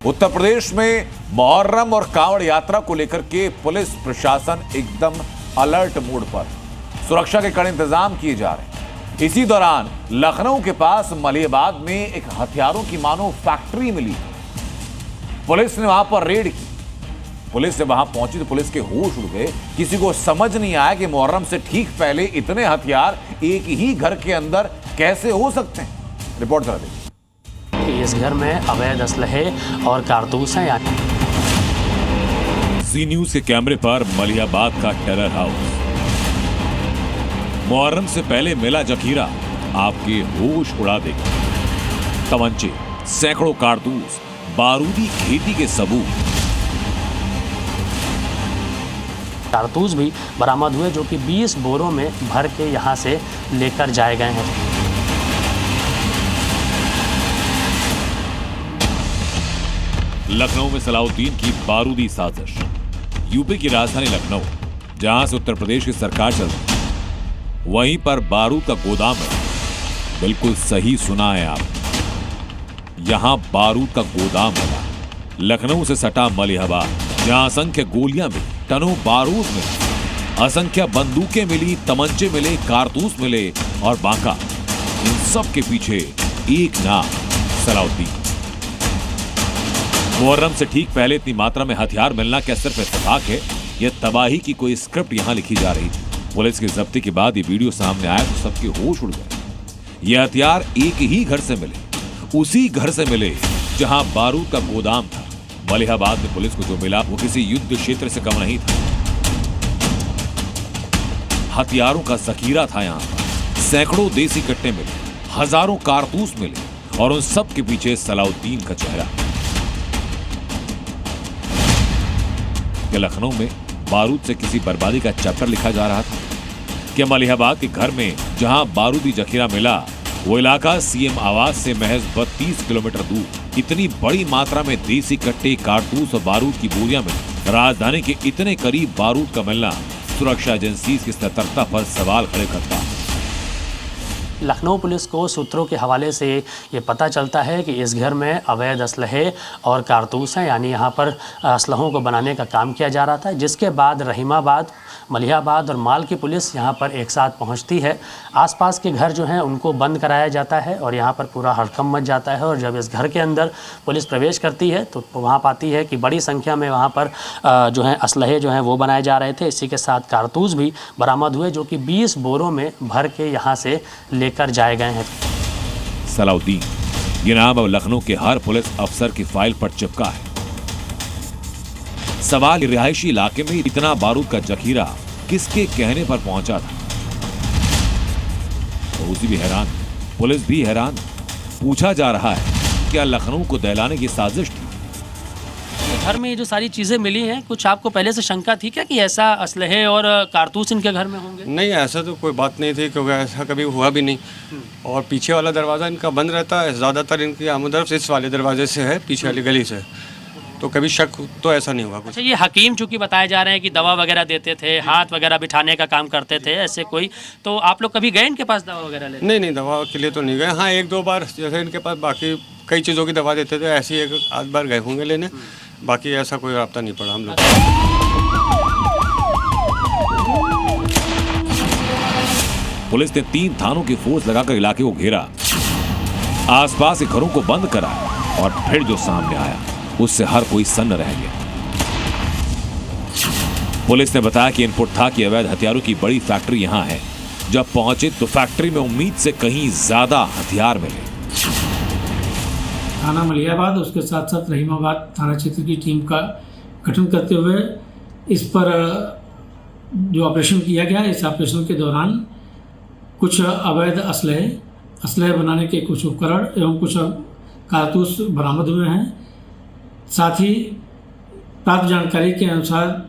उत्तर प्रदेश में मुहर्रम और कांवड़ यात्रा को लेकर के पुलिस प्रशासन एकदम अलर्ट मोड पर, सुरक्षा के कड़े इंतजाम किए जा रहे हैं। इसी दौरान लखनऊ के पास मलिहाबाद में एक हथियारों की मानो फैक्ट्री मिली। पुलिस ने वहां पर रेड की। पुलिस ने वहां पहुंची तो पुलिस के होश उड़ गए। किसी को समझ नहीं आया कि मुहर्रम से ठीक पहले इतने हथियार एक ही घर के अंदर कैसे हो सकते हैं। रिपोर्ट करा देखिए। इस घर में अवैध असलहे और कारतूस हैं। सी न्यूज के कैमरे पर मलिहाबाद का टेरर हाउस। मुहर्रम से पहले मिला जखीरा आपके होश उड़ा देगा। तमंचे, सैकड़ों कारतूस, बारूदी खेती के सबूत। कारतूस भी बरामद हुए जो कि 20 बोरों में भर के यहां से लेकर जाए गए हैं। लखनऊ में सलाउद्दीन की बारूदी साजिश। यूपी की राजधानी लखनऊ, जहां से उत्तर प्रदेश की सरकार चलती है, वहीं पर बारूद का गोदाम है। बिल्कुल सही सुना है आप, यहां बारूद का गोदाम लगा। लखनऊ से सटा मलिहाबाद, जहां असंख्य गोलियां मिली, टनों बारूद मिले, असंख्य बंदूकें मिली, तमंचे मिले, कारतूस मिले और बांका। इन सब के पीछे एक नाम, सलाउद्दीन। मुहर्रम से ठीक पहले इतनी मात्रा में हथियार मिलना क्या सिर्फ इत्तेफाक है? यह तबाही की कोई स्क्रिप्ट यहां लिखी जा रही थी। पुलिस की जब्ती के बाद ये वीडियो सामने आया तो सबके होश उड़ गए। ये हथियार एक ही घर से मिले, उसी घर से मिले जहां बारूद का गोदाम था। मलिहाबाद में पुलिस को जो मिला वो किसी युद्ध क्षेत्र से कम नहीं था। हथियारों का जखीरा था यहां पर। सैकड़ों देसी कट्टे मिले, हजारों कारतूस मिले और उन सब के पीछे सलाउद्दीन का चेहरा। क्या लखनऊ में बारूद से किसी बर्बादी का चैप्टर लिखा जा रहा था? क्या मलिहाबाद के घर में जहां बारूदी जखीरा मिला वो इलाका सीएम आवास से महज 32 किलोमीटर दूर? इतनी बड़ी मात्रा में देसी कट्टे, कारतूस और बारूद की बोरियां मिली। राजधानी के इतने करीब बारूद का मिलना सुरक्षा एजेंसी की सतर्कता पर सवाल खड़े करता है। लखनऊ पुलिस को सूत्रों के हवाले से ये पता चलता है कि इस घर में अवैध असलहे और कारतूस हैं, यानी यहाँ पर असलहों को बनाने का काम किया जा रहा था। जिसके बाद रहीमाबाद, मलिहाबाद और माल की पुलिस यहाँ पर एक साथ पहुँचती है। आसपास के घर जो हैं उनको बंद कराया जाता है और यहाँ पर पूरा हड़कंप मच जाता है। और जब इस घर के अंदर पुलिस प्रवेश करती है तो वहाँ पाती है कि बड़ी संख्या में वहाँ पर जो हैं असलहे जो हैं वो बनाए जा रहे थे। इसी के साथ कारतूस भी बरामद हुए जो कि 20 बोरों में भर के यहाँ से लेकर जाए गए हैं। सलाउद्दीन, ये नाम अब लखनऊ के हर पुलिस अफसर की फाइल पर चिपका है। सवाल रिहायशी इलाके में इतना बारूद का जखीरा किसके कहने पर पहुंचा था? फौजी भी हैरान, पुलिस भी हैरान। पूछा जा रहा है क्या लखनऊ को दहलाने की साजिश थी? घर में ये जो सारी चीज़ें मिली हैं, कुछ आपको पहले से शंका थी क्या कि ऐसा असलहे और कारतूस इनके घर में होंगे? नहीं, ऐसा तो कोई बात नहीं थी, क्योंकि ऐसा कभी हुआ भी नहीं। और पीछे वाला दरवाज़ा इनका बंद रहता है, ज़्यादातर इनकी आमदरफ इस वाले दरवाजे से है, पीछे वाली गली से। तो कभी शक तो ऐसा नहीं हुआ कुछ। अच्छा, ये हकीम चूँकि बताए जा रहे हैं कि दवा वगैरह देते थे, हाथ वगैरह बिठाने का काम करते थे, ऐसे कोई, तो आप लोग कभी गए इनके पास दवा वगैरह लेने? नहीं, दवा के लिए तो नहीं गए। हाँ, एक दो बार जैसे इनके पास बाकी कई चीज़ों की दवा देते थे, ऐसी एक आध बार गए होंगे लेने। बाकी ऐसा कोई राब्ता नहीं पड़ा हम लोग। पुलिस ने 3 थानों की फोर्स लगाकर इलाके को घेरा, आसपास के घरों को बंद करा और फिर जो सामने आया उससे हर कोई सन्न रह गया। पुलिस ने बताया कि इनपुट था कि अवैध हथियारों की बड़ी फैक्ट्री यहां है। जब पहुंचे तो फैक्ट्री में उम्मीद से कहीं ज्यादा हथियार मिले। थाना मलिहाबाद, उसके साथ साथ रहीमाबाद थाना क्षेत्र की टीम का गठन करते हुए इस पर जो ऑपरेशन किया गया, इस ऑपरेशन के दौरान कुछ अवैध असलहे बनाने के कुछ उपकरण एवं कुछ कारतूस बरामद हुए हैं। साथ ही प्राप्त जानकारी के अनुसार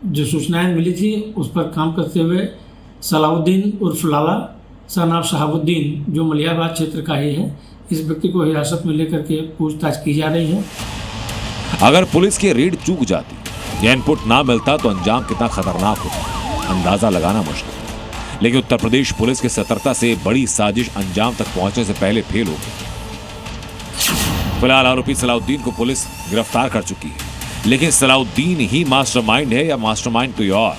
जो सूचनाएं मिली थी उस पर काम करते हुए सलाउद्दीन उर्फ लाला सनाब शहाबुद्दीन, जो मलिहाबाद क्षेत्र का ही है, इस व्यक्ति को हिरासत में लेकर के पूछताछ की जा रही है। अगर पुलिस की रेड चूक जाती या इनपुट ना मिलता तो अंजाम कितना खतरनाक होता, अंदाजा लगाना मुश्किल। लेकिन उत्तर प्रदेश पुलिस की सतर्कता से बड़ी साजिश अंजाम तक पहुंचने से पहले फेल हो गई। फिलहाल आरोपी सलाउद्दीन को पुलिस गिरफ्तार कर चुकी है, लेकिन सलाउद्दीन ही मास्टरमाइंड है या मास्टरमाइंड कोई और,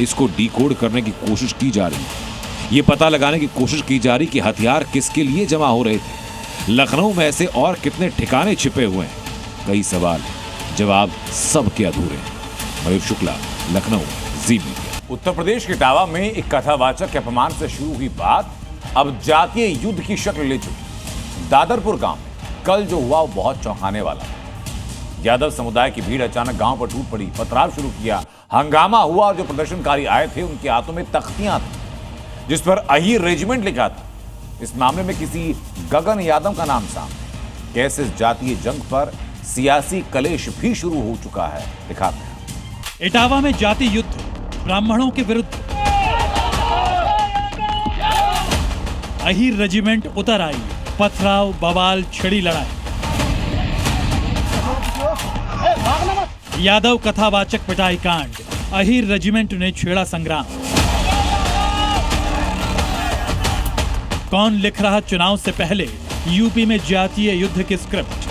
इसको डिकोड करने की कोशिश की जा रही है। ये पता लगाने की कोशिश की जा रही कि हथियार किसके लिए जमा हो रहे थे, लखनऊ में ऐसे और कितने ठिकाने छिपे हुए हैं। कई सवाल, जवाब सबके अधूरे हैं। मयूर शुक्ला, लखनऊ, जी मीडिया। उत्तर प्रदेश के इटावा में एक कथावाचक के अपमान से शुरू हुई बात अब जातीय युद्ध की शक्ल ले चुकी। दादरपुर गांव में कल जो हुआ वो बहुत चौंकाने वाला था। यादव समुदाय की भीड़ अचानक गांव पर टूट पड़ी, पथराव शुरू किया, हंगामा हुआ और जो प्रदर्शनकारी आए थे उनके हाथों में तख्तियां थी जिस पर अहीर रेजिमेंट लिखा था। इस मामले में किसी गगन यादव का नाम सामने। कैसे इस जातीय जंग पर सियासी कलेश भी शुरू हो चुका है, दिखाते हैं। इटावा में जाति युद्ध, ब्राह्मणों के विरुद्ध अहीर रेजिमेंट उतर आई, पथराव, बवाल, छिड़ी लड़ाई। यादव कथावाचक पिटाई कांड, अहीर रेजिमेंट ने छेड़ा संग्राम। कौन लिख रहा चुनाव से पहले यूपी में जातीय युद्ध की स्क्रिप्ट।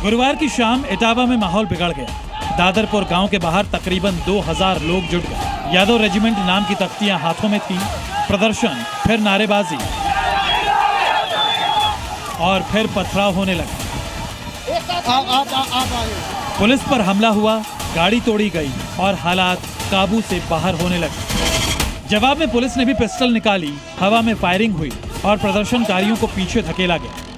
गुरुवार की शाम इटावा में माहौल बिगड़ गया। दादरपुर गांव के बाहर तकरीबन 2000 लोग जुट गए। यादव रेजिमेंट नाम की तख्तियां हाथों में थीं। प्रदर्शन, फिर नारेबाजी और फिर पथराव होने लगा। पुलिस पर हमला हुआ, गाड़ी तोड़ी गई और हालात काबू से बाहर होने लगे। जवाब में पुलिस ने भी पिस्टल निकाली, हवा में फायरिंग हुई और प्रदर्शनकारियों को पीछे धकेला गया।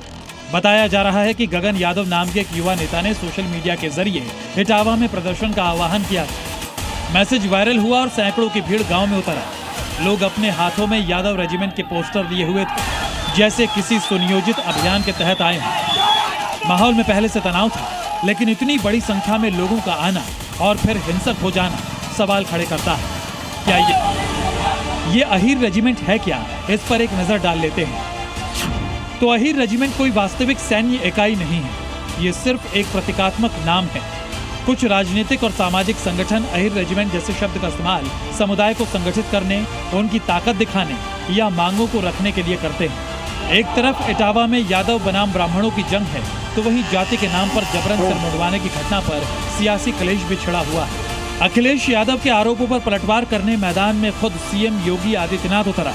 बताया जा रहा है कि गगन यादव नाम के एक युवा नेता ने सोशल मीडिया के जरिए इटावा में प्रदर्शन का आह्वान किया था। मैसेज वायरल हुआ और सैकड़ों की भीड़ गांव में उतर आई। लोग अपने हाथों में यादव रेजिमेंट के पोस्टर लिए हुए थे, जैसे किसी सुनियोजित अभियान के तहत आए हों। माहौल में पहले से तनाव था, लेकिन इतनी बड़ी संख्या में लोगों का आना और फिर हिंसक हो जाना सवाल खड़े करता है। क्या ये अहीर रेजिमेंट है क्या? इस पर एक नजर डाल लेते हैं। तो अहीर रेजिमेंट कोई वास्तविक सैन्य इकाई नहीं है, ये सिर्फ एक प्रतीकात्मक नाम है। कुछ राजनीतिक और सामाजिक संगठन अहीर रेजिमेंट जैसे शब्द का इस्तेमाल समुदाय को संगठित करने, उनकी ताकत दिखाने या मांगों को रखने के लिए करते हैं। एक तरफ इटावा में यादव बनाम ब्राह्मणों की जंग है, तो वहीं जाति के नाम पर जबरन सिर मुंडवाने की घटना पर सियासी कलेश भी छिड़ा हुआ है। अखिलेश यादव के आरोपों पर पलटवार करने मैदान में खुद सीएम योगी आदित्यनाथ उतरा।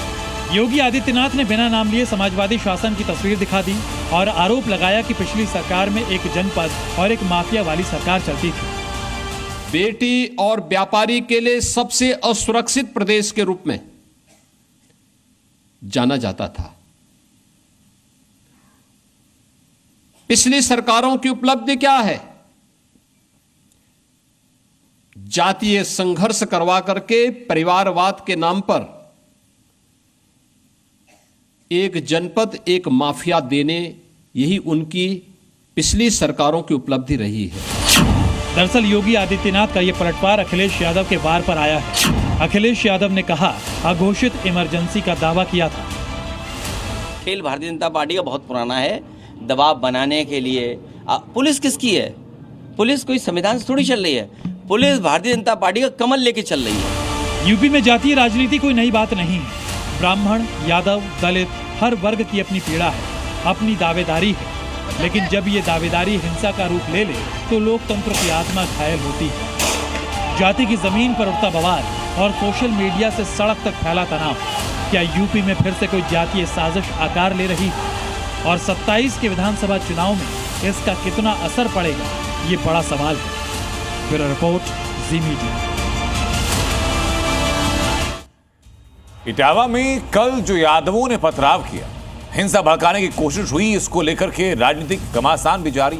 योगी आदित्यनाथ ने बिना नाम लिए समाजवादी शासन की तस्वीर दिखा दी और आरोप लगाया कि पिछली सरकार में एक जनपद और एक माफिया वाली सरकार चलती थी। बेटी और व्यापारी के लिए सबसे असुरक्षित प्रदेश के रूप में जाना जाता था। पिछली सरकारों की उपलब्धि क्या है? जातीय संघर्ष करवा करके परिवारवाद के नाम पर एक जनपद, एक माफिया देने, यही उनकी पिछली सरकारों की उपलब्धि रही है। दरअसल योगी आदित्यनाथ का यह पलटवार अखिलेश यादव के वार पर आया है। अखिलेश यादव ने कहा, अघोषित इमरजेंसी का दावा किया था। खेल भारतीय जनता पार्टी का बहुत पुराना है, दबाव बनाने के लिए। पुलिस किसकी है? पुलिस कोई संविधान से थोड़ी चल रही है, पुलिस भारतीय जनता पार्टी का कमल लेके चल रही है। यूपी में जातीय राजनीति कोई नई बात नहीं है। ब्राह्मण, यादव, दलित, हर वर्ग की अपनी पीड़ा है, अपनी दावेदारी है। लेकिन जब ये दावेदारी हिंसा का रूप ले ले तो लोकतंत्र की आत्मा घायल होती है। जाति की जमीन पर उठता बवाल और सोशल मीडिया से सड़क तक फैला तनाव, क्या यूपी में फिर से कोई जातीय साजिश आकार ले रही है? और 27 के विधानसभा चुनाव में इसका कितना असर पड़ेगा, ये बड़ा सवाल है। ब्यूरो रिपोर्ट, जी मीडिया। इटावा में कल जो यादवों ने पथराव किया, हिंसा भड़काने की कोशिश हुई, इसको लेकर के राजनीतिक घमासान भी जारी।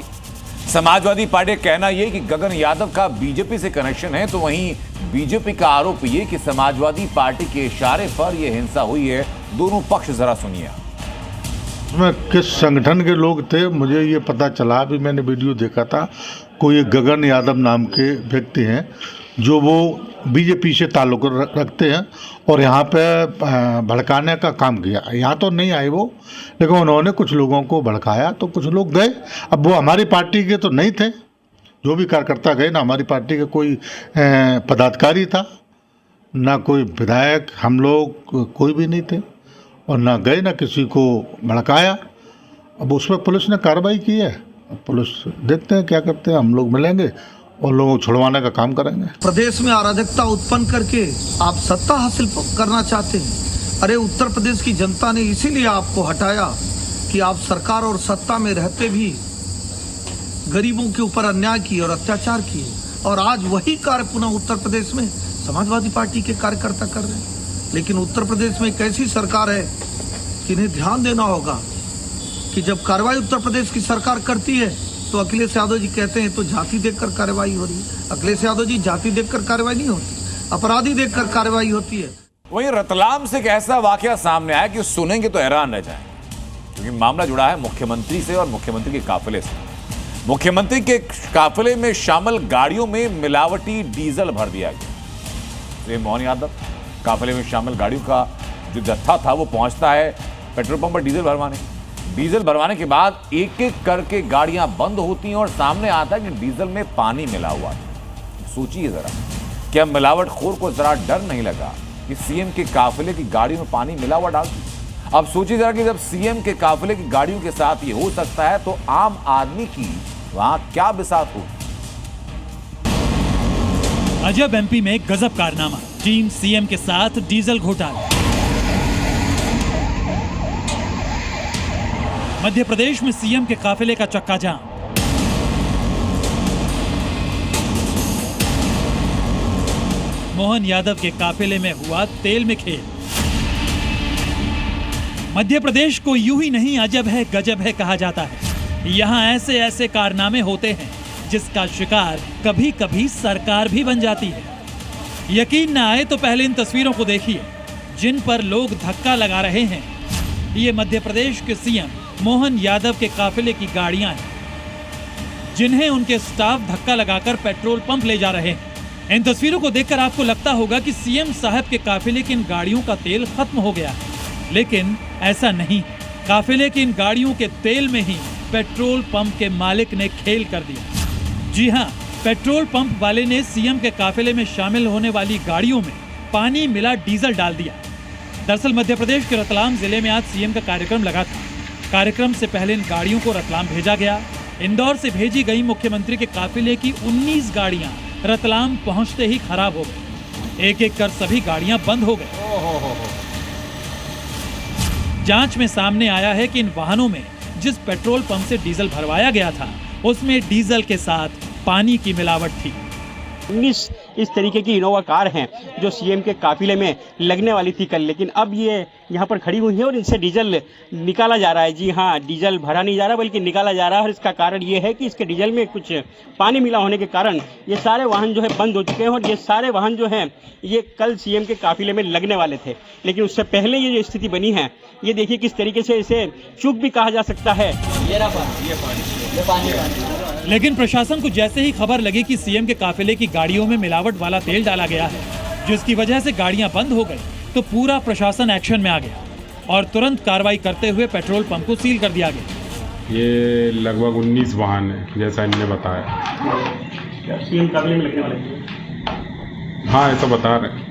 समाजवादी पार्टी का कहना यह कि गगन यादव का बीजेपी से कनेक्शन है, तो वहीं बीजेपी का आरोप ये कि समाजवादी पार्टी के इशारे पर यह हिंसा हुई है। दोनों पक्ष जरा सुनिए। उसमें किस संगठन के लोग थे मुझे ये पता चला, अभी मैंने वीडियो देखा था। कोई गगन यादव नाम के व्यक्ति हैं जो वो बीजेपी से ताल्लुक रखते हैं और यहाँ पे भड़काने का काम किया। यहाँ तो नहीं आए वो, लेकिन उन्होंने कुछ लोगों को भड़काया तो कुछ लोग गए। अब वो हमारी पार्टी के तो नहीं थे, जो भी कार्यकर्ता गए ना हमारी पार्टी के कोई पदाधिकारी था, ना कोई विधायक, हम लोग कोई भी नहीं थे। और ना गए ना किसी को भड़काया। अब उसमें पुलिस ने कार्रवाई की है, पुलिस देखते हैं क्या करते हैं। हम लोग मिलेंगे और लोगों को छुड़वाने का काम करेंगे। प्रदेश में अराजकता उत्पन्न करके आप सत्ता हासिल करना चाहते हैं। अरे उत्तर प्रदेश की जनता ने इसीलिए आपको हटाया कि आप सरकार और सत्ता में रहते भी गरीबों के ऊपर अन्याय किए और अत्याचार किए, और आज वही कार्य पुनः उत्तर प्रदेश में समाजवादी पार्टी के कार्यकर्ता कर रहे हैं। लेकिन उत्तर प्रदेश में एक ऐसी सरकार है कि इन्हें ध्यान देना होगा कि जब कार्रवाई उत्तर प्रदेश की सरकार करती है तो अखिलेश यादव जी कहते हैं तो जाति देखकर कार्रवाई हो रही है। अखिलेश यादव जी, जाति देखकर कार्रवाई नहीं होती, अपराधी देखकर कार्रवाई होती है। वहीं रतलाम से एक ऐसा वाकया सामने आया कि सुनेंगे तो हैरान रह जाएंगे, क्योंकि मामला जुड़ा है मुख्यमंत्री से और मुख्यमंत्री के काफिले से। मुख्यमंत्री के काफिले में शामिल गाड़ियों में मिलावटी डीजल भर दिया गया। मोहन यादव काफिले में शामिल गाड़ियों का जो जत्था था वो पहुंचता है पेट्रोल पंप पर डीजल भरवाने के बाद एक एक करके गाड़ियां बंद होती हैं और सामने आता है कि डीजल में पानी मिला हुआ है। सोचिए जरा, क्या मिलावटखोर को जरा डर नहीं लगा कि सीएम के काफिले की गाड़ियों में पानी मिला हुआ डाल दी? अब सोचिए जरा कि जब सीएम के काफिले की गाड़ियों के साथ ये हो सकता है तो आम आदमी की वहां क्या बिसात हो। अजब एमपी में गजब कारनामा, टीम सीएम के साथ डीजल घोटाला। मध्य प्रदेश में सीएम के काफिले का चक्का जाम। मोहन यादव के काफिले में हुआ तेल में खेल। मध्य प्रदेश को यूं ही नहीं अजब है गजब है कहा जाता है। यहाँ ऐसे ऐसे कारनामे होते हैं जिसका शिकार कभी कभी सरकार भी बन जाती है। यकीन न आए तो पहले इन तस्वीरों को देखिए जिन पर लोग धक्का लगा रहे हैं। ये मध्य प्रदेश के सीएम मोहन यादव के काफिले की गाड़ियां हैं जिन्हें उनके स्टाफ धक्का लगाकर पेट्रोल पंप ले जा रहे हैं। इन तस्वीरों को देखकर आपको लगता होगा कि सीएम साहब के काफिले की इन गाड़ियों का तेल खत्म हो गया है, लेकिन ऐसा नहीं। काफिले की इन गाड़ियों के तेल में ही पेट्रोल पंप के मालिक ने खेल कर दिया। जी हां, पेट्रोल पंप वाले ने सीएम के काफिले में शामिल होने वाली गाड़ियों में पानी मिला डीजल डाल दिया। दरअसल मध्य प्रदेश के रतलाम जिले में आज सीएम का कार्यक्रम लगा था। कार्यक्रम से पहले इन गाड़ियों को रतलाम भेजा गया। इंदौर से भेजी गई मुख्यमंत्री के काफिले की 19 गाड़ियां रतलाम पहुंचते ही खराब हो गई। एक एक कर सभी गाड़ियां बंद हो गई। जांच में सामने आया है कि इन वाहनों में जिस पेट्रोल पंप से डीजल भरवाया गया था उसमें डीजल के साथ पानी की मिलावट थी। 19 इस तरीके की इनोवा कार हैं जो सीएम के काफिले में लगने वाली थी कल, लेकिन अब ये यहाँ पर खड़ी हुई है और इनसे डीजल निकाला जा रहा है। जी हाँ, डीजल भरा नहीं जा रहा बल्कि निकाला जा रहा है, और इसका कारण ये है कि इसके डीजल में कुछ पानी मिला होने के कारण ये सारे वाहन जो है बंद हो चुके हैं। और ये सारे वाहन जो हैं ये कल सीएम के काफिले में लगने वाले थे, लेकिन उससे पहले ये जो स्थिति बनी है ये देखिए किस तरीके से इसे चूक भी कहा जा सकता है। लेकिन प्रशासन को जैसे ही खबर लगी कि सीएम के काफिले की गाड़ियों में मिलावट वाला तेल डाला गया है जिसकी वजह से गाड़ियां बंद हो गई, तो पूरा प्रशासन एक्शन में आ गया और तुरंत कार्रवाई करते हुए पेट्रोल पंप को सील कर दिया गया। ये लगभग 19 वाहन है जैसा इन्होंने बताया। सीएम काफिले में लगने वाले? हाँ, ऐसा बता रहे हैं।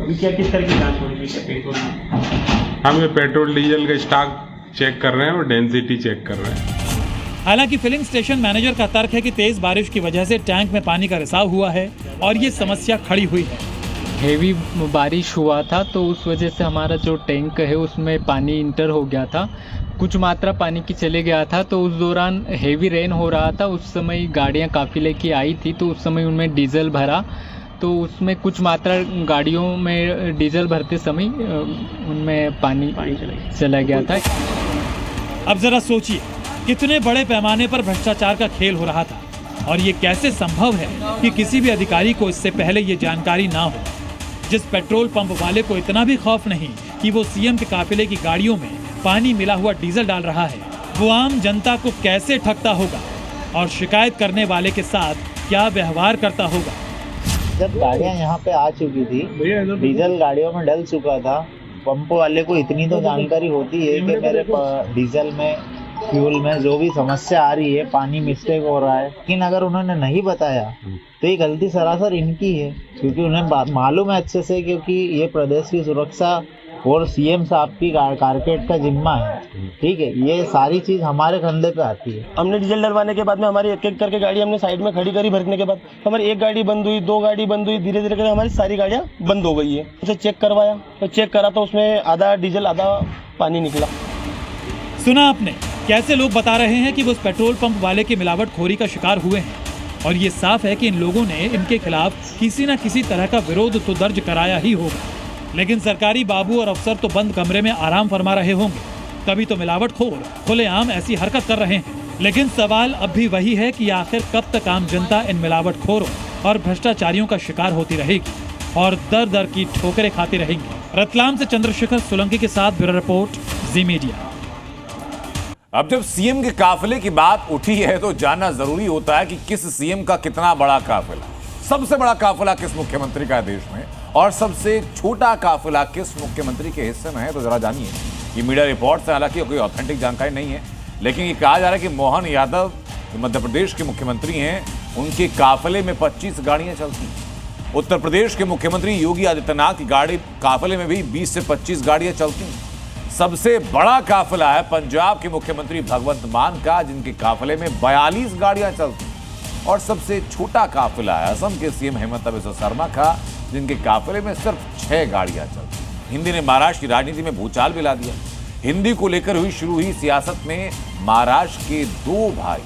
अभी क्या किस तरह की जांच हो रही है पेट्रोल में? हम ये पेट्रोल डीजल का स्टॉक चेक कर रहे हैं और डेंसिटी चेक कर रहे हैं। हालांकि फिलिंग स्टेशन मैनेजर का तर्क है कि तेज बारिश की वजह से टैंक में पानी का रिसाव हुआ है और ये समस्या खड़ी हुई है। हेवी बारिश हुआ था तो उस वजह से हमारा जो टैंक है उसमें पानी इंटर हो गया था, कुछ मात्रा पानी की चले गया था। तो उस दौरान हेवी रेन हो रहा था, उस समय गाड़ियां काफिले की आई थी तो उस समय उनमें डीजल भरा, तो उसमें कुछ मात्रा गाड़ियों में डीजल भरते समय उनमें पानी चला गया था। अब जरा सोचिए कितने बड़े पैमाने पर भ्रष्टाचार का खेल हो रहा था और ये कैसे संभव है कि किसी भी अधिकारी को इससे पहले ये जानकारी ना हो। जिस पेट्रोल पंप वाले को इतना भी खौफ नहीं कि वो सीएम के काफिले की गाड़ियों में पानी मिला हुआ डीजल डाल रहा है, वो आम जनता को कैसे ठगता होगा और शिकायत करने वाले के साथ क्या व्यवहार करता होगा। जब गाड़ियां यहाँ पे आ चुकी थी, डीजल गाड़ियों में डल चुका था, पंप वाले को इतनी तो जानकारी होती है कि मेरे डीजल में फ्यूल में जो भी समस्या आ रही है, पानी मिस्टेक हो रहा है, लेकिन अगर उन्होंने नहीं बताया तो ये गलती सरासर इनकी है, क्योंकि उन्हें मालूम है अच्छे से, क्योंकि ये प्रदेश की सुरक्षा और सीएम साहब की कारकेट का जिम्मा है, ठीक है, ये सारी चीज़ हमारे कंधे पे आती है। हमने डीजल डलवाने के बाद में हमारी एक एक करके गाड़ी हमने साइड में खड़ी करी, भरने के बाद हमारी एक गाड़ी बंद हुई, 2 गाड़ी बंद हुई, धीरे धीरे करके हमारी सारी गाड़ियाँ बंद हो गई है। उसे चेक करवाया तो चेक करा तो उसमें आधा डीजल आधा पानी निकला। सुना आपने कैसे लोग बता रहे हैं कि वो उस पेट्रोल पंप वाले की मिलावटखोरी का शिकार हुए हैं, और ये साफ है कि इन लोगों ने इनके खिलाफ किसी न किसी तरह का विरोध तो दर्ज कराया ही होगा। लेकिन सरकारी बाबू और अफसर तो बंद कमरे में आराम फरमा रहे होंगे, तभी तो मिलावटखोर खुलेआम ऐसी हरकत कर रहे हैं। लेकिन सवाल अब भी वही है कि आखिर कब तक आम जनता इन मिलावटखोरों और भ्रष्टाचारियों का शिकार होती रहेगी और दर दर की ठोकरें खाती रहेंगी। रतलाम से चंद्रशेखर सोलंकी के साथ ब्यूरो रिपोर्ट, जी मीडिया। अब जब सीएम के काफिले की बात उठी है तो जानना जरूरी होता है कि किस सीएम का कितना बड़ा काफिला, सबसे बड़ा काफिला किस मुख्यमंत्री का है देश में, और सबसे छोटा काफिला किस मुख्यमंत्री के हिस्से में है। तो जरा जानिए, ये मीडिया रिपोर्ट से हालांकि कोई ऑथेंटिक जानकारी नहीं है, लेकिन ये कहा जा रहा है कि मोहन यादव जो मध्य प्रदेश के मुख्यमंत्री हैं, उनके काफिले में 25 गाड़ियां चलती हैं। उत्तर प्रदेश के मुख्यमंत्री योगी आदित्यनाथ की गाड़ी काफिले में भी 20 से 25 गाड़ियां चलती हैं। सबसे बड़ा काफिला है पंजाब के मुख्यमंत्री भगवंत मान का, जिनके काफिले में 42 गाड़ियां चलती हैं। और सबसे छोटा काफिला है असम के सीएम हेमंत बिस्वा शर्मा का, जिनके काफिले में सिर्फ 6 गाड़ियां चलती हैं। हिंदी ने महाराष्ट्र की राजनीति में भूचाल भी ला दिया। हिंदी को लेकर शुरू हुई सियासत में महाराष्ट्र के 2 भाई,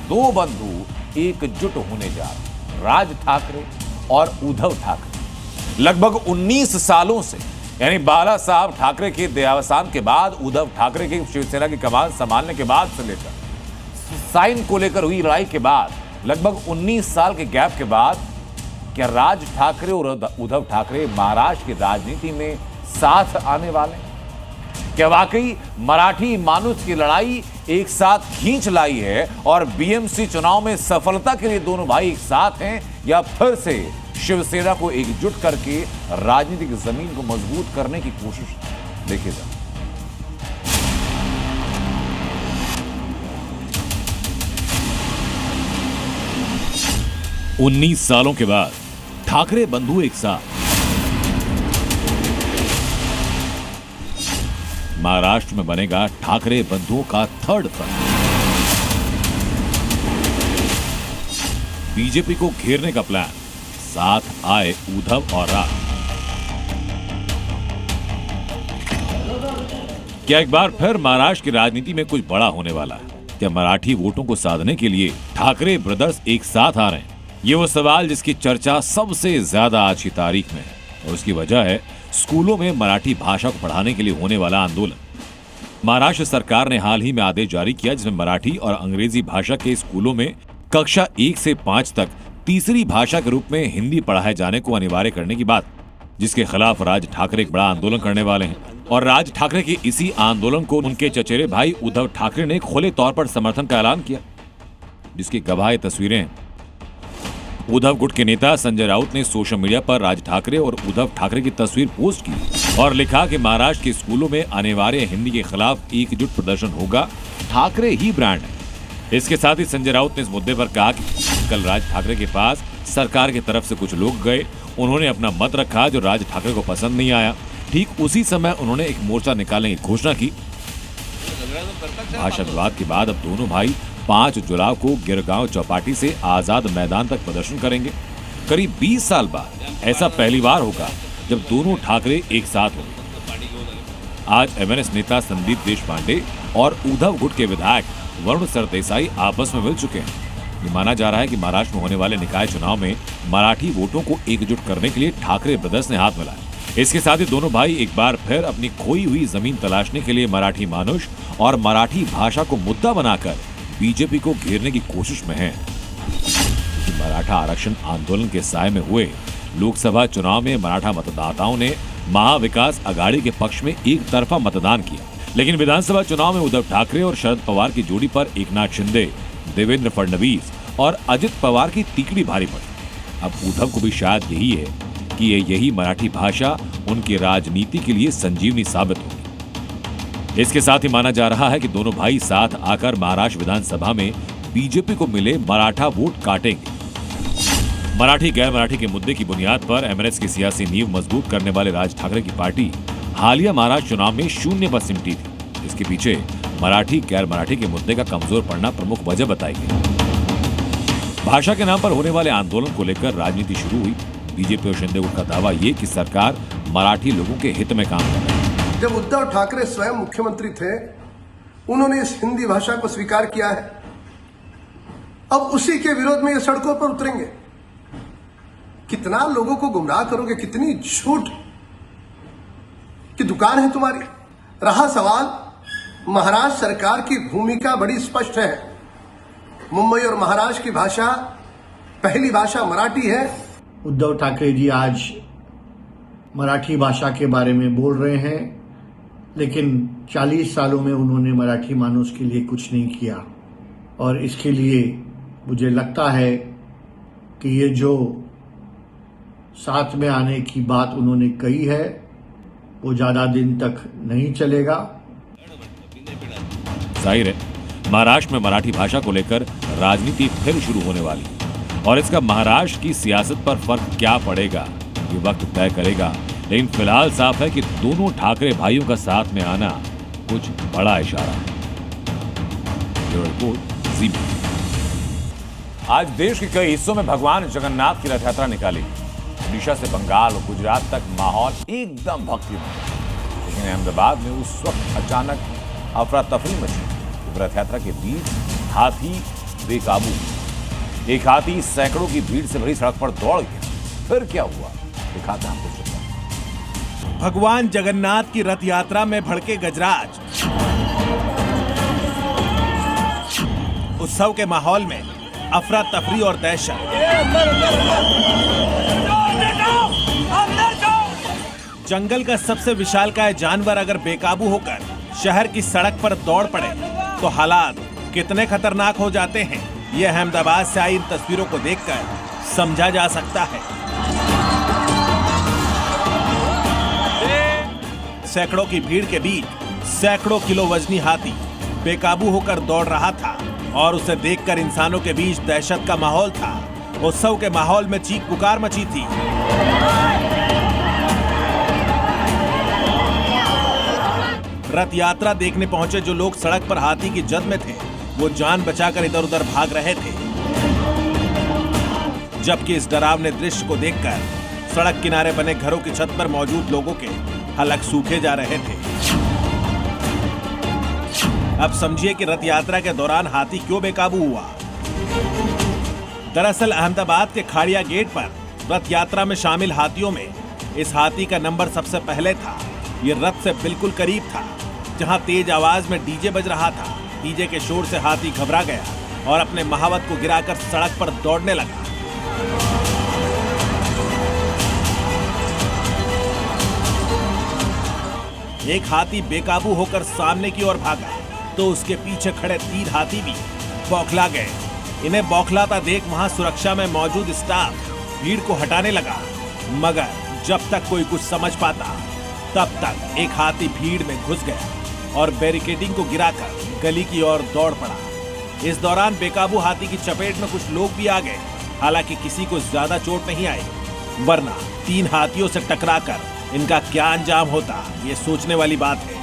2 बंधु एकजुट होने जा रहे, राज ठाकरे और उद्धव ठाकरे। लगभग 19 सालों से, यानी बाला साहब ठाकरे के देहावसान के बाद, उद्धव ठाकरे की शिवसेना की कमान संभालने के बाद से लेकर साइन को लेकर हुई लड़ाई के बाद, लगभग 19 साल के गैप के बाद, क्या राज ठाकरे और उद्धव ठाकरे महाराष्ट्र की राजनीति में साथ आने वाले? क्या वाकई मराठी मानुष की लड़ाई एक साथ खींच लाई है और बीएमसी चुनाव में सफलता के लिए दोनों भाई एक साथ हैं, या फिर से शिवसेना को एकजुट करके राजनीतिक जमीन को मजबूत करने की कोशिश? देखिए जा 19 सालों के बाद ठाकरे बंधु एक साथ। महाराष्ट्र में बनेगा ठाकरे बंधुओं का थर्ड फ्रंट। बीजेपी को घेरने का प्लान, साथ आए उद्धव और राज। क्या एक बार फिर महाराष्ट्र की राजनीति में कुछ बड़ा होने वाला है? क्या मराठी वोटों को साधने के लिए ठाकरे ब्रदर्स एक साथ आ रहे हैं? ये वो सवाल जिसकी चर्चा सबसे ज्यादा आज की तारीख में है, और उसकी वजह है स्कूलों में मराठी भाषा को पढ़ाने के लिए होने वाला आंदोलन। महाराष्ट्र सरकार ने हाल ही में आदेश जारी किया, जिसमें मराठी और अंग्रेजी भाषा के स्कूलों में कक्षा 1 से 5 तक तीसरी भाषा के रूप में हिंदी पढ़ाए जाने को अनिवार्य करने की बात, जिसके खिलाफ राज ठाकरे एक बड़ा आंदोलन करने वाले हैं। और राज ठाकरे के इसी आंदोलन को उनके चचेरे भाई उद्धव ठाकरे ने खुले तौर पर समर्थन का ऐलान किया, जिसकी गवाह तस्वीरें हैं। उद्धव गुट के नेता संजय राउत ने सोशल मीडिया पर राज ठाकरे और उद्धव ठाकरे की तस्वीर पोस्ट की और लिखा कि महाराष्ट्र के स्कूलों में अनिवार्य हिंदी के खिलाफ एकजुट प्रदर्शन होगा, ठाकरे ही ब्रांड है। इसके साथ ही संजय राउत ने इस मुद्दे पर कहा कि कल राज ठाकरे के पास सरकार की तरफ से कुछ लोग गए, उन्होंने अपना मत रखा जो राज ठाकरे को पसंद नहीं आया। ठीक उसी समय उन्होंने एक मोर्चा निकालने की घोषणा की। भाषा विवाद के बाद अब दोनों भाई 5 जुलाई को गिरगांव चौपाटी से आजाद मैदान तक प्रदर्शन करेंगे। करीब 20 साल बाद ऐसा पहली बार होगा जब दोनों ठाकरे एक साथ होंगे। आज एमएनएस नेता संदीप देशपांडे और उद्धव गुट के विधायक वरुण सरदेसाई आपस में मिल चुके हैं। ये माना जा रहा है कि महाराष्ट्र में होने वाले निकाय चुनाव में मराठी वोटों को एकजुट करने के लिए ठाकरे ब्रदर्स ने हाथ मिलाया। इसके साथ ही दोनों भाई एक बार फिर अपनी खोई हुई जमीन तलाशने के लिए मराठी मानुष और मराठी भाषा को मुद्दा बनाकर बीजेपी को घेरने की कोशिश में हैं। मराठा आरक्षण आंदोलन के साए में हुए लोकसभा चुनाव में मराठा मतदाताओं ने महाविकास आघाड़ी के पक्ष में एक तरफा मतदान किया, लेकिन विधानसभा चुनाव में उद्धव ठाकरे और शरद पवार की जोड़ी पर एकनाथ शिंदे, देवेंद्र फडणवीस और अजित पवार की तीखड़ी भारी पड़ी। अब उद्धव को भी शायद यही है कि यही मराठी भाषा उनकी राजनीति के लिए संजीवनी साबित होगी। इसके साथ ही माना जा रहा है कि दोनों भाई साथ आकर महाराष्ट्र विधानसभा में बीजेपी को मिले मराठा वोट काटेंगे। मराठी गैर मराठी के मुद्दे की बुनियाद पर एमएनएस की सियासी नींव मजबूत करने वाले राज ठाकरे की पार्टी हालिया महाराष्ट्र चुनाव में 0 पर सिमटी थी। इसके पीछे मराठी गैर मराठी के मुद्दे का कमजोर पड़ना प्रमुख वजह बताई गई। भाषा के नाम पर होने वाले आंदोलन को लेकर राजनीति शुरू हुई। बीजेपी और शिंदे गुट का दावा ये कि सरकार मराठी लोगों के हित में काम कर रही है। जब उद्धव ठाकरे स्वयं मुख्यमंत्री थे, उन्होंने इस हिंदी भाषा को स्वीकार किया है। अब उसी के विरोध में ये सड़कों पर उतरेंगे। कितना लोगों को गुमराह करोगे, कितनी झूठ की दुकान है तुम्हारी। रहा सवाल, महाराष्ट्र सरकार की भूमिका बड़ी स्पष्ट है। मुंबई और महाराष्ट्र की भाषा, पहली भाषा मराठी है। उद्धव ठाकरे जी आज मराठी भाषा के बारे में बोल रहे हैं, लेकिन 40 सालों में उन्होंने मराठी मानुस के लिए कुछ नहीं किया। और इसके लिए मुझे लगता है कि ये जो साथ में आने की बात उन्होंने कही है वो ज्यादा दिन तक नहीं चलेगा। जाहिर है महाराष्ट्र में मराठी भाषा को लेकर राजनीति फिर शुरू होने वाली है और इसका महाराष्ट्र की सियासत पर फर्क क्या पड़ेगा ये वक्त तय करेगा। लेकिन फिलहाल साफ है कि दोनों ठाकरे भाइयों का साथ में आना कुछ बड़ा इशारा है। आज देश के कई हिस्सों में भगवान जगन्नाथ की रथ यात्रा निकाली। ओडिशा से बंगाल और गुजरात तक माहौल एकदम भक्तिमय। लेकिन अहमदाबाद में उस वक्त अचानक अफरा तफरी मची। रथ यात्रा के बीच हाथी बेकाबू। एक हाथी सैकड़ों की भीड़ से भरी सड़क पर दौड़ गया। फिर क्या हुआ दिखाते हैं आपको। भगवान जगन्नाथ की रथ यात्रा में भड़के गजराज। उत्सव के माहौल में अफरा तफरी और दहशत। जंगल का सबसे विशालकाय जानवर अगर बेकाबू होकर शहर की सड़क पर दौड़ पड़े तो हालात कितने खतरनाक हो जाते हैं, ये अहमदाबाद से आई इन तस्वीरों को देखकर समझा जा सकता है। सैकड़ों की भीड़ के बीच सैकड़ों किलो वजनी हाथी बेकाबू होकर दौड़ रहा था और उसे देखकर इंसानों के बीच दहशत का माहौल था। उत्सव के माहौल में चीख पुकार मची थी। रथ यात्रा देखने पहुंचे जो लोग सड़क पर हाथी की जद में थे वो जान बचाकर इधर उधर भाग रहे थे, जबकि इस डरावने दृश्य को देखकर सड़क किनारे बने घरों की छत पर मौजूद लोगों के हलक सूखे जा रहे थे। अब समझिए कि रथ यात्रा के दौरान हाथी क्यों बेकाबू हुआ। दरअसल अहमदाबाद के खाड़िया गेट पर रथ यात्रा में शामिल हाथियों में इस हाथी का नंबर सबसे पहले था। ये रथ से बिल्कुल करीब था, जहां तेज आवाज में डीजे बज रहा था। डीजे के शोर से हाथी घबरा गया और अपने महावत को गिराकर सड़क पर दौड़ने लगा। एक हाथी बेकाबू होकर सामने की ओर भागा तो उसके पीछे खड़े 3 हाथी भी बौखला गए। इन्हें बौखलाता देख वहां सुरक्षा में मौजूद स्टाफ भीड़ को हटाने लगा, मगर जब तक कोई कुछ समझ पाता तब तक एक हाथी भीड़ में घुस गया और बैरिकेडिंग को गिराकर गली की ओर दौड़ पड़ा। इस दौरान बेकाबू हाथी की चपेट में कुछ लोग भी आ गए। हालांकि किसी को ज्यादा चोट नहीं आई, वरना 3 हाथियों से टकराकर इनका क्या अंजाम होता, ये सोचने वाली बात है।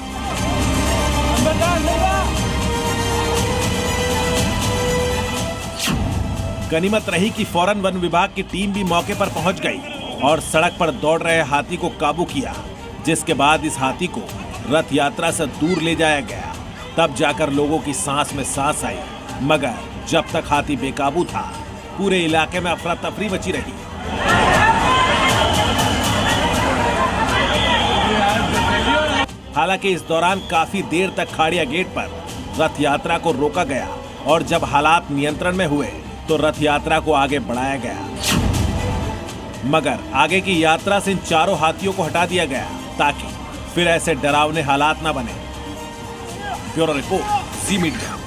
गनीमत रही कि फौरन वन विभाग की टीम भी मौके पर पहुंच गई और सड़क पर दौड़ रहे हाथी को काबू किया, जिसके बाद इस हाथी को रथ यात्रा से दूर ले जाया गया। तब जाकर लोगों की सांस में सांस आई, मगर जब तक हाथी बेकाबू था पूरे इलाके में अफरा तफरी मची रही। हालांकि इस दौरान काफी देर तक खाड़िया गेट पर रथ यात्रा को रोका गया और जब हालात नियंत्रण में हुए तो रथ यात्रा को आगे बढ़ाया गया, मगर आगे की यात्रा से इन 4 हाथियों को हटा दिया गया ताकि फिर ऐसे डरावने हालात न बने। ब्यूरो रिपोर्ट, ज़ी मीडिया।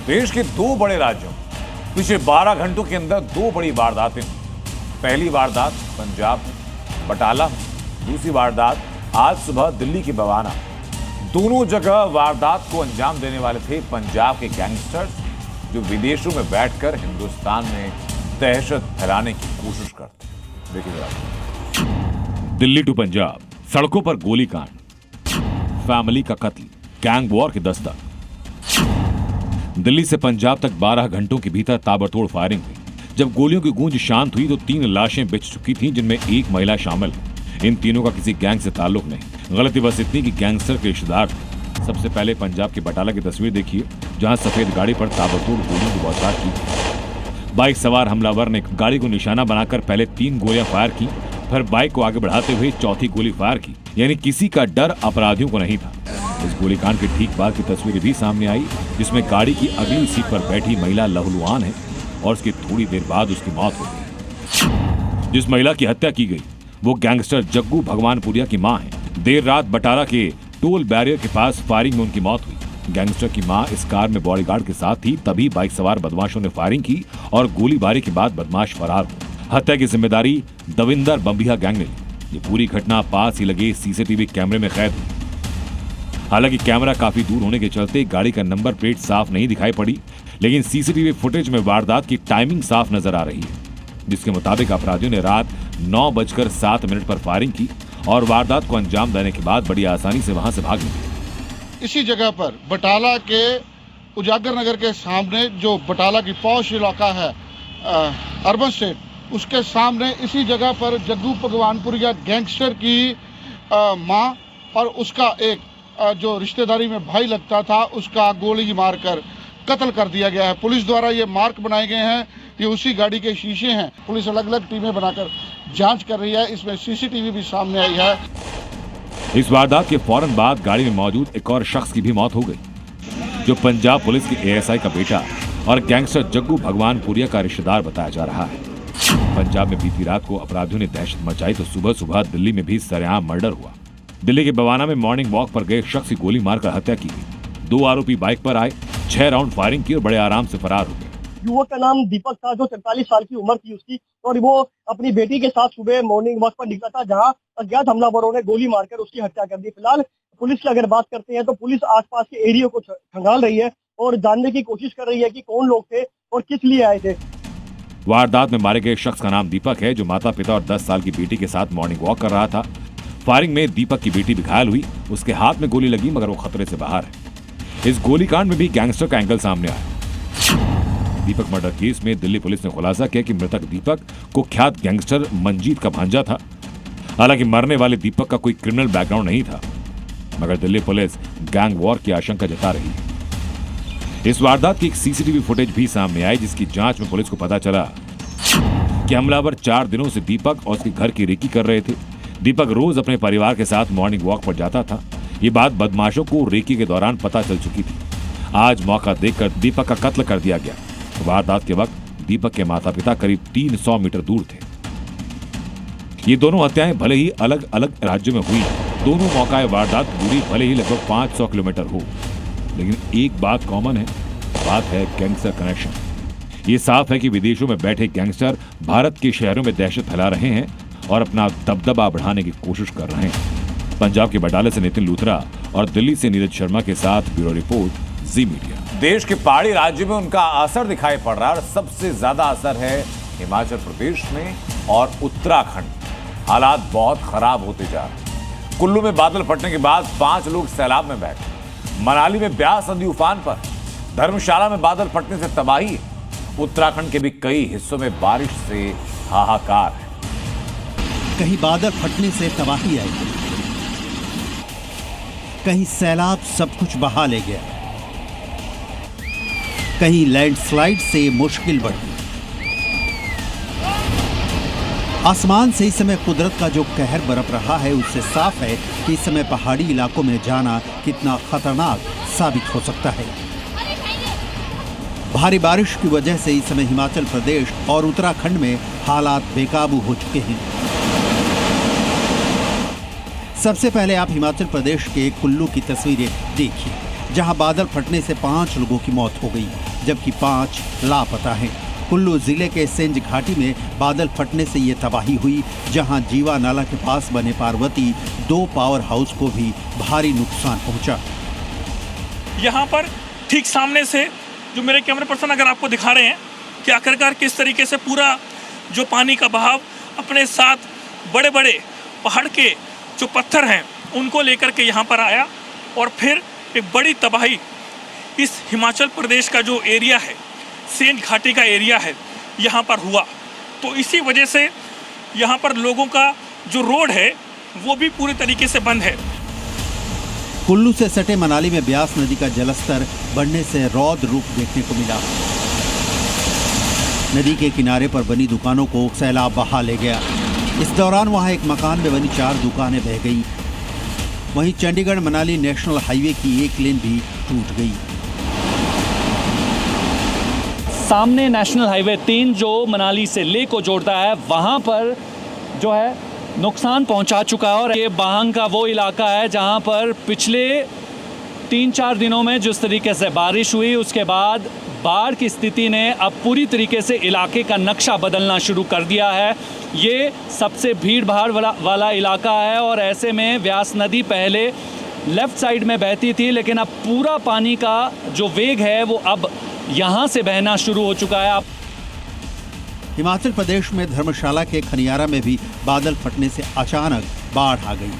देश के 2 बड़े राज्यों पिछले 12 घंटों के अंदर 2 बड़ी वारदातें। पहली वारदात पंजाब में बटाला में, दूसरी वारदात आज सुबह दिल्ली की बवाना। दोनों जगह वारदात को अंजाम देने वाले थे पंजाब के गैंगस्टर्स जो विदेशों में बैठकर हिंदुस्तान में दहशत फैलाने की कोशिश करते। देखिए दिल्ली टू पंजाब, सड़कों पर गोलीकांड, फैमिली का कत्ल, गैंग वॉर की दस्तक। दिल्ली से पंजाब तक 12 घंटों के भीतर ताबड़तोड़ फायरिंग हुई। जब गोलियों की गूंज शांत हुई तो 3 लाशें बिछ चुकी थीं, जिनमें एक महिला शामिल है। इन तीनों का किसी गैंग से ताल्लुक नहीं। गलती बस इतनी कि गैंगस्टर के रिश्तेदार थे। सबसे पहले पंजाब के बटाला की तस्वीर देखिए, जहां सफेद गाड़ी पर ताबड़तोड़ गोलियों की बौछार की। बाइक सवार हमलावर ने गाड़ी को निशाना बनाकर पहले 3 गोलियां फायर की, फिर बाइक को आगे बढ़ाते हुए चौथी गोली फायर की। यानी किसी का डर अपराधियों को नहीं था। इस गोलीकांड के ठीक बाद की तस्वीर भी सामने आई, जिसमें गाड़ी की अगली सीट पर बैठी महिला लहूलुहान है और उसकी थोड़ी देर बाद उसकी मौत हो गई। जिस महिला की हत्या की गई वो गैंगस्टर जग्गू भगवानपुरिया की मां है। देर रात बटाला के टोल बैरियर के पास फायरिंग में उनकी मौत हुई। गैंगस्टर की मां इस कार में बॉडीगार्ड के साथ थी, तभी बाइक सवार बदमाशों ने फायरिंग की और गोलीबारी के बाद बदमाश फरार हुए। हत्या की जिम्मेदारी दविंदर बंबिया गैंग ने ली। ये पूरी घटना पास ही लगे सीसीटीवी कैमरे में कैद हुई। हालांकि कैमरा काफी दूर होने के चलते गाड़ी का नंबर प्लेट साफ नहीं दिखाई पड़ी, लेकिन सीसीटीवी फुटेज में वारदात की टाइमिंग साफ नजर आ रही है, जिसके मुताबिक अपराधियों ने रात 9:07 पर फायरिंग की और वारदात को अंजाम देने के बाद बड़ी आसानी से वहां से भाग निकले। इसी जगह पर बटाला के उजागर नगर के सामने जो बटाला की पौष इलाका है अर्बन स्टेट, उसके सामने इसी जगह पर जग्गू भगवानपुरिया गैंगस्टर की मां और उसका एक जो रिश्तेदारी में भाई लगता था, उसका गोली मारकर कत्ल कर दिया गया है। पुलिस द्वारा ये मार्क बनाए गए हैं, ये उसी गाड़ी के शीशे हैं। पुलिस अलग अलग टीमें बनाकर जांच कर रही है। इसमें सीसीटीवी भी सामने आई है। इस वारदात के फौरन बाद गाड़ी में मौजूद एक और शख्स की भी मौत हो गई, जो पंजाब पुलिस के एएसआई का बेटा और गैंगस्टर जग्गू भगवानपुरिया का रिश्तेदार बताया जा रहा है। पंजाब में बीती रात को अपराधियों ने दहशत मचाई तो सुबह सुबह दिल्ली में भी सरेआम मर्डर हुआ। दिल्ली के बवाना में मॉर्निंग वॉक पर गए शख्स की गोली मारकर हत्या की गई। 2 आरोपी बाइक पर आए, 6 राउंड फायरिंग की और बड़े आराम से फरार हो गए। युवक का नाम दीपक था, जो 43 साल की उम्र थी उसकी, और वो अपनी बेटी के साथ सुबह मॉर्निंग वॉक पर निकला था, जहां अज्ञात हमलावरों ने गोली मारकर उसकी हत्या कर दी। फिलहाल पुलिस की अगर बात करते हैं तो पुलिस आसपास के एरिया को खंगाल रही है और जानने की कोशिश कर रही है कि कौन लोग थे और किस लिए आए थे। वारदात में मारे गए शख्स का नाम दीपक है, जो माता पिता और 10 साल की बेटी के साथ मॉर्निंग वॉक कर रहा था। फायरिंग में दीपक की बेटी भी घायल हुई, उसके हाथ में गोली लगी मगर वो खतरे से बाहर है। इस गोलीकांड में भी गैंगस्टर का एंगल सामने आया। दीपक मर्डर केस में दिल्ली पुलिस ने खुलासा किया कि मृतक दीपक कुख्यात गैंगस्टर मंजीत का भांजा था। हालांकि मरने वाले दीपक का कोई क्रिमिनल बैकग्राउंड नहीं था, मगर दिल्ली पुलिस गैंग वॉर की आशंका जता रही है। इस वारदात की एक सीसीटीवी फुटेज भी सामने आई, जिसकी जांच में पुलिस को पता चला कि हमलावर 4 दिनों से दीपक और उसके घर की रेकी कर रहे थे। दीपक रोज अपने परिवार के साथ मॉर्निंग वॉक पर जाता था। ये बात बदमाशों को रेकी के दौरान पता चल चुकी थी। आज मौका देखकर दीपक का कत्ल कर दिया गया। वारदात के वक्त दीपक के माता पिता करीब 300 मीटर दूर थे। ये दोनों हत्याएं भले ही अलग अलग राज्यों में हुई, दोनों मौकाए वारदात दूरी भले ही लगभग 500 किलोमीटर हो, लेकिन एक बात कॉमन है, बात है गैंगस्टर कनेक्शन। ये साफ है कि विदेशों में बैठे गैंगस्टर भारत के शहरों में दहशत फैला रहे हैं और अपना दबदबा बढ़ाने की कोशिश कर रहे हैं। पंजाब के बटाले से नितिन लूथरा और दिल्ली से नीरज शर्मा के साथ ब्यूरो रिपोर्ट, जी मीडिया। देश के पहाड़ी राज्यों में उनका असर दिखाई पड़ रहा है और सबसे ज्यादा असर है हिमाचल प्रदेश में और उत्तराखंड। हालात बहुत खराब होते जा रहे हैं। कुल्लू में बादल फटने के बाद 5 लोग सैलाब में बह गए। मनाली में ब्यास नदी उफान पर। धर्मशाला में बादल फटने से तबाही। उत्तराखंड के भी कई हिस्सों में बारिश से हाहाकार है। कहीं बादल फटने से तबाही आई, कहीं सैलाब सब कुछ बहा ले गया, कहीं लैंडस्लाइड से मुश्किल बढ़ी। आसमान से इस समय कुदरत का जो कहर बरप रहा है, उससे साफ है कि इस समय पहाड़ी इलाकों में जाना कितना खतरनाक साबित हो सकता है। भारी बारिश की वजह से इस समय हिमाचल प्रदेश और उत्तराखंड में हालात बेकाबू हो चुके हैं। सबसे पहले आप हिमाचल प्रदेश के कुल्लू की तस्वीरें देखिए, जहां बादल फटने से 5 लोगों की मौत हो गई, जबकि 5 लापता हैं। कुल्लू जिले के सेंज घाटी में बादल फटने से ये तबाही हुई, जहां जीवा नाला के पास बने पार्वती 2 पावर हाउस को भी भारी नुकसान पहुंचा। यहाँ पर ठीक सामने से जो मेरे कैमरा पर्सन अगर आपको दिखा रहे हैं कि आखिरकार किस तरीके से पूरा जो पानी का बहाव अपने साथ बड़े बड़े पहाड़ के जो पत्थर हैं उनको लेकर के यहाँ पर आया और फिर एक बड़ी तबाही इस हिमाचल प्रदेश का जो एरिया है, सेंध घाटी का एरिया है, यहाँ पर हुआ। तो इसी वजह से यहाँ पर लोगों का जो रोड है वो भी पूरी तरीके से बंद है। कुल्लू से सटे मनाली में ब्यास नदी का जलस्तर बढ़ने से रौद्र रूप देखने को मिला। नदी के किनारे पर बनी दुकानों को सैलाब बहा ले गया। इस दौरान वहां एक मकान में बनी 4 दुकानें बह गई। वहीं चंडीगढ़ मनाली नेशनल हाईवे की एक लेन भी टूट गई। सामने नेशनल हाईवे 3 जो मनाली से लेह को जोड़ता है, वहां पर जो है नुकसान पहुंचा चुका है। और ये बाहंग का वो इलाका है जहां पर पिछले 3-4 दिनों में जिस तरीके से बारिश हुई, उसके बाद बाढ़ की स्थिति ने अब पूरी तरीके से इलाके का नक्शा बदलना शुरू कर दिया है। ये सबसे भीड़ भाड़ वाला इलाका है और ऐसे में व्यास नदी पहले लेफ्ट साइड में बहती थी, लेकिन अब पूरा पानी का जो वेग है वो अब यहाँ से बहना शुरू हो चुका है। हिमाचल प्रदेश में धर्मशाला के खनियारा में भी बादल फटने से अचानक बाढ़ आ गई,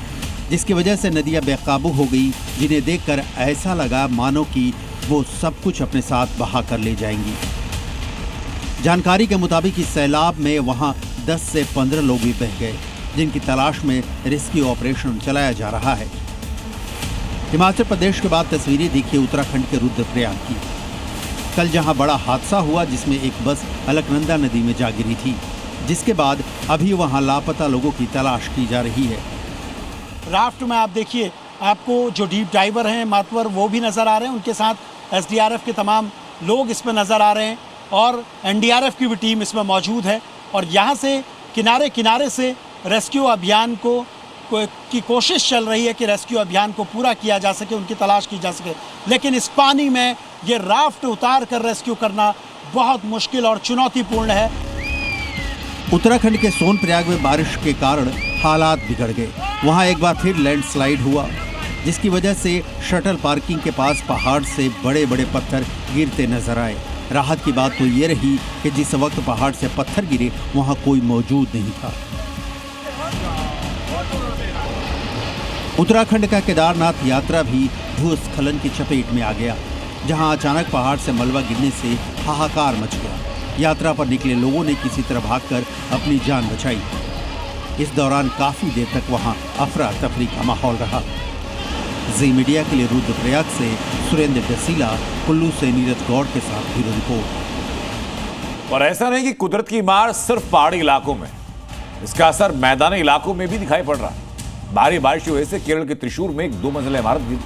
जिसकी वजह से नदियां बेकाबू हो गई, जिन्हें देखकर ऐसा लगा मानो कि वो सब कुछ अपने साथ बहा कर ले जाएंगी। जानकारी के मुताबिक इस सैलाब में वहां 10 से 15 लोग भी बह गए, जिनकी तलाश में रेस्क्यू ऑपरेशन चलाया जा रहा है। हिमाचल प्रदेश के बाद तस्वीरें देखिए उत्तराखंड के रुद्रप्रयाग की। कल जहां बड़ा हादसा हुआ जिसमें एक बस अलकनंदा नदी में जा गिरी थी, जिसके बाद अभी वहां लापता लोगों की तलाश की जा रही है। राफ्ट में आप देखिए, आपको जो डीप डाइवर हैं मातवर वो भी नज़र आ रहे हैं, उनके साथ एसडीआरएफ के तमाम लोग इसमें नज़र आ रहे हैं और एनडीआरएफ की भी टीम इसमें मौजूद है। और यहाँ से किनारे किनारे से रेस्क्यू अभियान की कोशिश चल रही है कि रेस्क्यू अभियान को पूरा किया जा सके, उनकी तलाश की जा सके। लेकिन इस पानी में ये राफ्ट उतार कर रेस्क्यू करना बहुत मुश्किल और चुनौतीपूर्ण है। उत्तराखंड के सोनप्रयाग में बारिश के कारण हालात बिगड़ गए। वहां एक बार फिर लैंडस्लाइड हुआ, जिसकी वजह से शटल पार्किंग के पास पहाड़ से बड़े बड़े पत्थर गिरते नजर आए। राहत की बात तो ये रही कि जिस वक्त पहाड़ से पत्थर गिरे वहां कोई मौजूद नहीं था। उत्तराखंड का केदारनाथ यात्रा भी भूस्खलन की चपेट में आ गया, जहां अचानक पहाड़ से मलबा गिरने से हाहाकार मच गया। यात्रा पर निकले लोगों ने किसी तरह भागकर अपनी जान बचाई। इस दौरान काफी देर तक वहां अफरा तफरी का माहौल रहा। जी मीडिया के लिए रुद्रप्रयाग से सुरेंद्र डसीला, कुल्लू से नीरज गौड़ के साथ ब्यूरो रिपोर्ट। और ऐसा नहीं कि कुदरत की मार सिर्फ पहाड़ी इलाकों में, इसका असर मैदानी इलाकों में भी दिखाई पड़ रहा है। भारी बारिश की वजह से केरल के त्रिशूर में एक 2 मंजिला इमारत गिरी,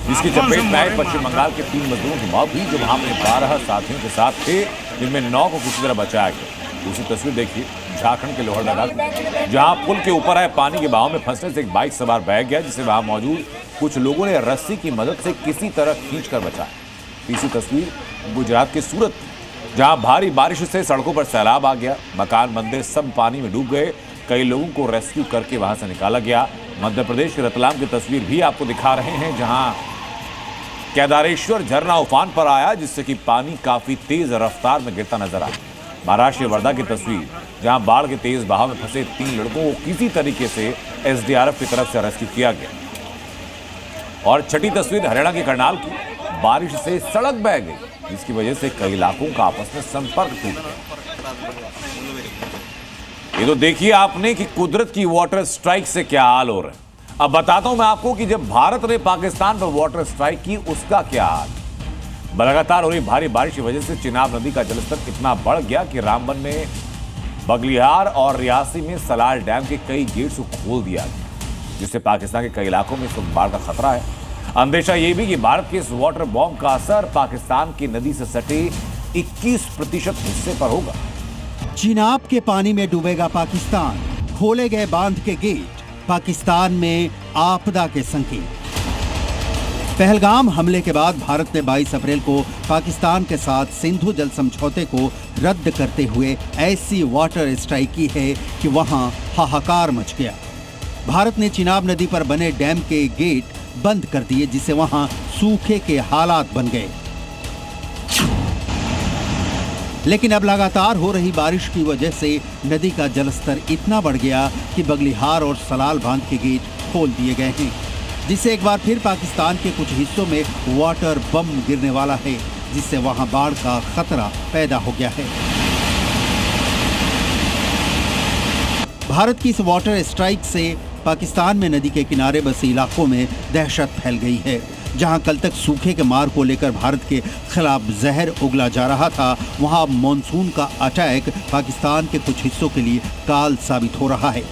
जिसकी चपेट में आए पश्चिम बंगाल के 3 मजदूरों की मौत हुई, जो वहां अपने 12 साथियों के साथ थे, जिनमें 9 को किसी तरह बचाया गया। दूसरी तस्वीर देखिए झारखंड के लोहरदगा, जहां पुल के ऊपर आए पानी के बहाव में फंसने से एक बाइक सवार बह गया, जिसे वहां मौजूद कुछ लोगों ने रस्सी की मदद से किसी तरह खींचकर बचाया। तीसरी तस्वीर गुजरात के सूरत, जहां भारी बारिश से सड़कों पर सैलाब आ गया, मकान मंदिर सब पानी में डूब गए, कई लोगों को रेस्क्यू करके वहां से निकाला गया। मध्य प्रदेश के रतलाम की तस्वीर भी आपको दिखा रहे हैं, जहां केदारेश्वर झरना उफान पर आया, जिससे कि पानी काफी तेज रफ्तार में गिरता नजर आया। महाराष्ट्र के वर्धा की तस्वीर, जहां बाढ़ के तेज बहाव में फंसे 3 लड़कों को किसी तरीके से एसडीआरएफ की तरफ से रेस्क्यू किया गया। और छठी तस्वीर हरियाणा के करनाल की, बारिश से सड़क बह गई, जिसकी वजह से कई इलाकों का आपस में संपर्क टूट गया। ये तो देखिए आपने कि कुदरत की वाटर स्ट्राइक से क्या हाल हो रहा है। अब बताता हूं मैं आपको कि जब भारत ने पाकिस्तान पर वाटर स्ट्राइक की, उसका क्या हाल। लगातार हो रही भारी बारिश की वजह से चिनाब नदी का जलस्तर इतना बढ़ गया कि रामबन में, बगलिहार और रियासी में सलाल डैम के कई गेट्स को खोल दिया गया, जिससे पाकिस्तान के कई इलाकों में बाढ़ का खतरा है। अंदेशा यह भी कि भारत के इस वाटर बॉम्ब का असर पाकिस्तान की नदी से सटे 21% हिस्से पर होगा। चिनाब के पानी में डूबेगा पाकिस्तान, खोले गए बांध के गेट, पाकिस्तान में आपदा के संकेत। पहलगाम हमले के बाद भारत ने 22 अप्रैल को पाकिस्तान के साथ सिंधु जल समझौते को रद्द करते हुए ऐसी वाटर स्ट्राइक की है कि वहां हाहाकार मच गया। भारत ने चिनाब नदी पर बने डैम के गेट बंद कर दिए, जिससे वहां सूखे के हालात बन गए। लेकिन अब लगातार हो रही बारिश की वजह से नदी का जलस्तर इतना बढ़ गया कि बगलिहार और सलाल बांध के गेट खोल दिए गए हैं। जिससे एक बार फिर पाकिस्तान के कुछ हिस्सों में वाटर बम गिरने वाला है, जिससे वहां बाढ़ का खतरा पैदा हो गया है। भारत की इस वाटर स्ट्राइक से पाकिस्तान में नदी के किनारे बसे इलाकों में दहशत फैल गई है। जहां कल तक सूखे के मार को लेकर भारत के खिलाफ जहर उगला जा रहा था, वहां मॉनसून का अटैक पाकिस्तान के कुछ हिस्सों के लिए काल साबित हो रहा है।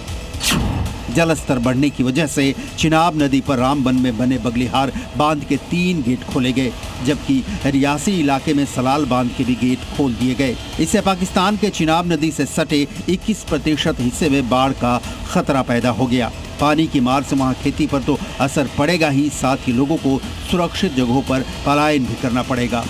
जलस्तर बढ़ने की वजह से चिनाब नदी पर रामबन में बने बगलिहार बांध के 3 गेट खोले गए, जबकि रियासी इलाके में सलाल बांध के भी गेट खोल दिए गए। इससे पाकिस्तान के चिनाब नदी से सटे 21% हिस्से में बाढ़ का खतरा पैदा हो गया। पानी की मार से वहां खेती पर तो असर पड़ेगा ही, साथ ही लोगों को सुरक्षित जगहों पर पलायन भी करना पड़ेगा।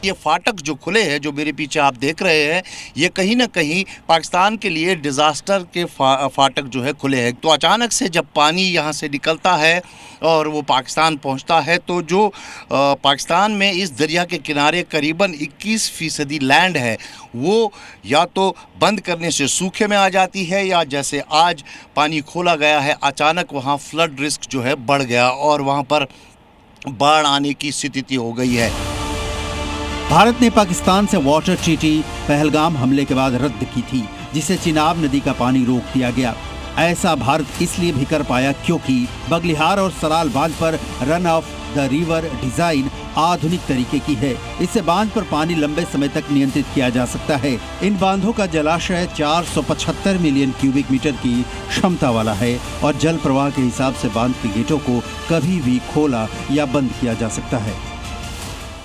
ये फाटक जो खुले हैं, जो मेरे पीछे आप देख रहे हैं, ये कहीं ना कहीं पाकिस्तान के लिए डिज़ास्टर के फाटक जो है खुले हैं। तो अचानक से जब पानी यहाँ से निकलता है और वो पाकिस्तान पहुँचता है, तो जो पाकिस्तान में इस दरिया के किनारे करीबन 21% लैंड है, वो या तो बंद करने से सूखे में आ जाती है, या जैसे आज पानी खोला गया है, अचानक वहाँ फ्लड रिस्क जो है बढ़ गया और वहाँ पर बाढ़ आने की स्थिति हो गई है। भारत ने पाकिस्तान से वाटर ट्रीटी पहलगाम हमले के बाद रद्द की थी, जिससे चिनाब नदी का पानी रोक दिया गया। ऐसा भारत इसलिए भी कर पाया क्योंकि बगलिहार और सलाल बांध पर run of the river design आधुनिक तरीके की है। इससे बांध पर पानी लंबे समय तक नियंत्रित किया जा सकता है। इन बांधों का जलाशय 475 मिलियन क्यूबिक मीटर की क्षमता वाला है और जल प्रवाह के हिसाब से बांध के गेटों को कभी भी खोला या बंद किया जा सकता है।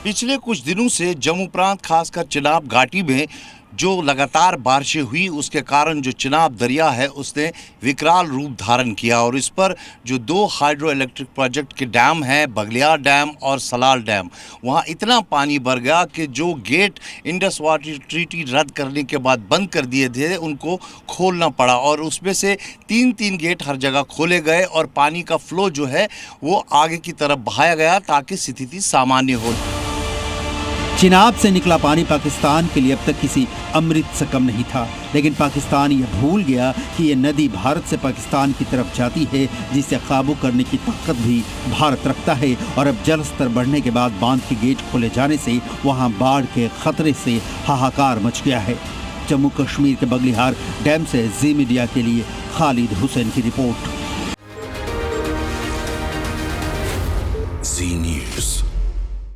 पिछले कुछ दिनों से जम्मू प्रांत, खासकर चिनाब घाटी में जो लगातार बारिशें हुई, उसके कारण जो चिनाब दरिया है उसने विकराल रूप धारण किया और इस पर जो 2 हाइड्रो इलेक्ट्रिक प्रोजेक्ट के डैम हैं, बगलियार डैम और सलाल डैम, वहाँ इतना पानी भर गया कि जो गेट इंडस वाटर ट्रीटी रद्द करने के बाद बंद कर दिए थे, उनको खोलना पड़ा और उसमें से 3 गेट हर जगह खोले गए और पानी का फ्लो जो है वो आगे की तरफ बहाया गया ताकि स्थिति सामान्य हो। चिनाब से निकला पानी पाकिस्तान के लिए अब तक किसी अमृत से कम नहीं था, लेकिन पाकिस्तान यह भूल गया कि ये नदी भारत से पाकिस्तान की तरफ जाती है, जिसे काबू करने की ताकत भी भारत रखता है। और अब जल स्तर बढ़ने के बाद बांध के गेट खोले जाने से वहां बाढ़ के खतरे से हाहाकार मच गया है। जम्मू कश्मीर के बगलिहार डैम से जी मीडिया के लिए खालिद हुसैन की रिपोर्ट।